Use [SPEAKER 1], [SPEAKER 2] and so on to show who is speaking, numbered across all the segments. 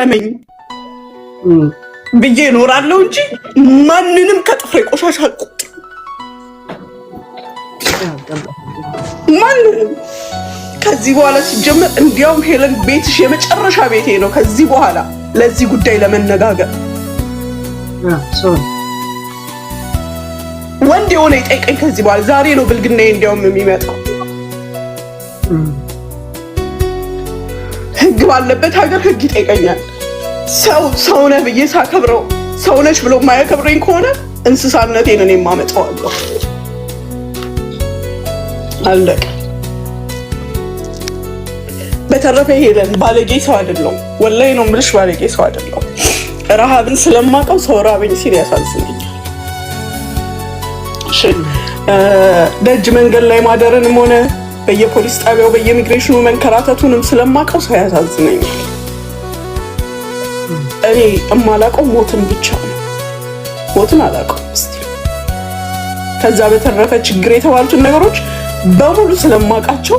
[SPEAKER 1] ይግጠመኝ ብዬ እኖራለሁ እንጂ ማንንም ከጥፍሬ ቆሻሻ አልቆጥርም። ማንንም ከዚህ በኋላ ሲጀመር እንዲያውም ሄለን ቤትሽ የመጨረሻ ቤቴ ነው። ከዚህ በኋላ ለዚህ ጉዳይ ለመነጋገር ወንድ የሆነ ይጠይቀኝ። ከዚህ በኋላ ዛሬ ነው ብልግናዬ እንዲያውም የሚመጣው። ህግ ባለበት ሀገር ህግ ይጠይቀኛል። ሰው ነህ ብዬ ሳከብረው ሰው ነች ብሎ የማያከብረኝ ከሆነ እንስሳነቴን እኔ የማመጣዋለሁ። አለቀ። በተረፈ ሄለን ባለጌ ሰው አይደለሁም። ወላሂ ነው የምልሽ፣ ባለጌ ሰው አይደለሁም። ረሃብን ስለማውቀው ሰው ራበኝ ሲል ያሳዝነኛል። ደጅ መንገድ ላይ ማደርንም ሆነ በየፖሊስ ጣቢያው በየኢሚግሬሽኑ መንከራተቱንም ስለማውቀው ሰው ያሳዝነኛል። እኔ እማላውቀው ሞትን ብቻ ነው። ሞትን አላውቀውም። እስቲ ከዛ በተረፈ ችግር የተባሉትን ነገሮች በሙሉ ስለማውቃቸው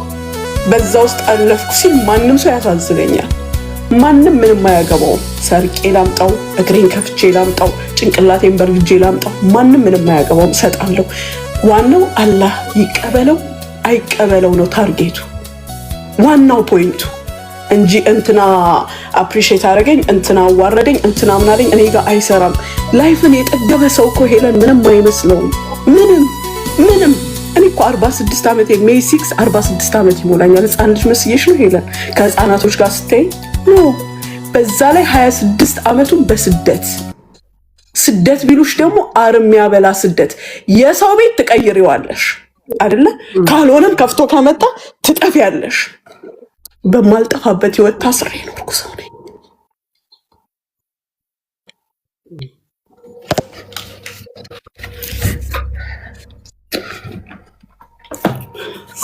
[SPEAKER 1] በዛ ውስጥ አለፍኩ ሲል ማንም ሰው ያሳዝነኛል። ማንም ምንም አያገባውም። ሰርቄ ላምጣው፣ እግሬን ከፍቼ ላምጣው፣ ጭንቅላቴን በርግጄ ላምጣው፣ ማንም ምንም አያገባውም። እሰጣለሁ። ዋናው አላህ ይቀበለው አይቀበለው ነው ታርጌቱ፣ ዋናው ፖይንቱ እንጂ እንትና አፕሪሼት አደረገኝ፣ እንትና አዋረደኝ፣ እንትና ምናለኝ እኔ ጋር አይሰራም። ላይፍን የጠገበ ሰው እኮ ሄለን ምንም አይመስለውም። ምንም እኔ እኮ 46 ዓመት ሜይ 6 46 ዓመት ይሞላኛል። ህፃን ልጅ መስዬሽ ነው ሄለን? ከህፃናቶች ጋር ስትይ ኖ። በዛ ላይ 26 ዓመቱን ስደት ቢሉሽ ደግሞ አርም ያበላ ስደት። የሰው ቤት ትቀይሪዋለሽ አይደለ? ካልሆነም ከፍቶ ከመጣ ትጠፊያለሽ። በማልጠፋበት ህይወት ታስሬ ኖርኩ ሰው ነኝ።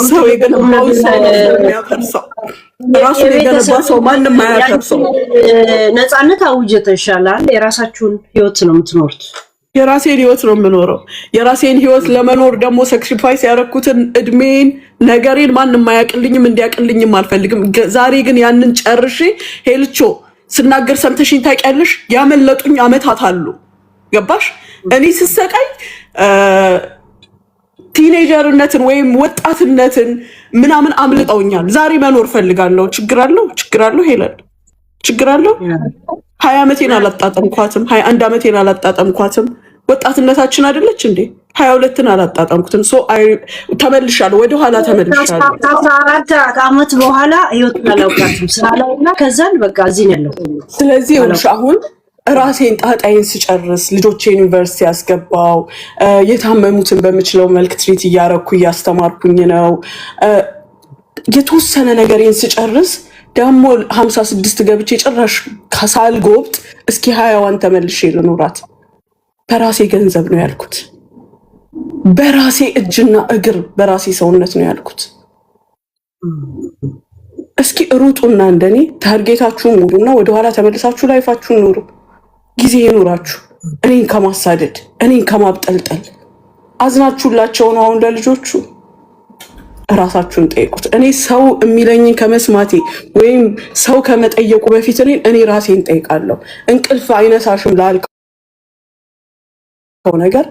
[SPEAKER 1] ሰው የገነባውን ሰው የሚያፈርሰው ራሱ የገነባ ሰው ማንም አያፈርሰው።
[SPEAKER 2] ነፃነት አውጀተሻላል። የራሳችሁን ህይወት ነው የምትኖሩት።
[SPEAKER 1] የራሴን ህይወት ነው የምኖረው። የራሴን ህይወት ለመኖር ደግሞ ሳክሪፋይስ ያደረኩትን እድሜን ነገሬን ማንም አያቅልኝም፣ እንዲያቅልኝም አልፈልግም። ዛሬ ግን ያንን ጨርሼ ሄልቾ ስናገር ሰምተሽኝ ታውቂያለሽ? ያመለጡኝ አመታት አሉ። ገባሽ? እኔ ስሰቃይ ቲኔጀርነትን ወይም ወጣትነትን ምናምን አምልጠውኛል። ዛሬ መኖር ፈልጋለሁ። ችግር አለው ሄለን፣ ችግር አለው። 20 ዓመቴን አላጣጠምኳትም። 21 ዓመቴን አላጣጠምኳትም። ወጣትነታችን አይደለች እንዴ? 22ን አላጣጠምኩትም። ተመልሻለሁ፣ ወደኋላ ተመልሻለሁ።
[SPEAKER 2] 14 ዓመት በኋላ ህይወት አላውቃትም ስላለውና ከዛን በቃ እዚህ ነው ያለው።
[SPEAKER 1] ስለዚህ አሁን ራሴን ጣጣዬን ስጨርስ ልጆቼን ዩኒቨርሲቲ ያስገባው፣ የታመሙትን በምችለው መልክ ትሪት እያረኩ እያስተማርኩኝ ነው። የተወሰነ ነገሬን ስጨርስ ደግሞ 56 ገብቼ ጭራሽ ከሳልጎብጥ እስኪ 20ዋን ተመልሼ ልኖራት። በራሴ ገንዘብ ነው ያልኩት። በራሴ እጅና እግር በራሴ ሰውነት ነው ያልኩት። እስኪ ሩጡና እንደኔ ታርጌታችሁን ሙሉና ወደኋላ ተመልሳችሁ ላይፋችሁን ኑሩ። ጊዜ ይኑራችሁ። እኔን ከማሳደድ እኔን ከማብጠልጠል አዝናችሁላቸው ነው አሁን ለልጆቹ። እራሳችሁን ጠይቁት። እኔ ሰው የሚለኝን ከመስማቴ ወይም ሰው ከመጠየቁ በፊት እኔ ራሴን ጠይቃለሁ። እንቅልፍ አይነሳሽም ላልከው ነገር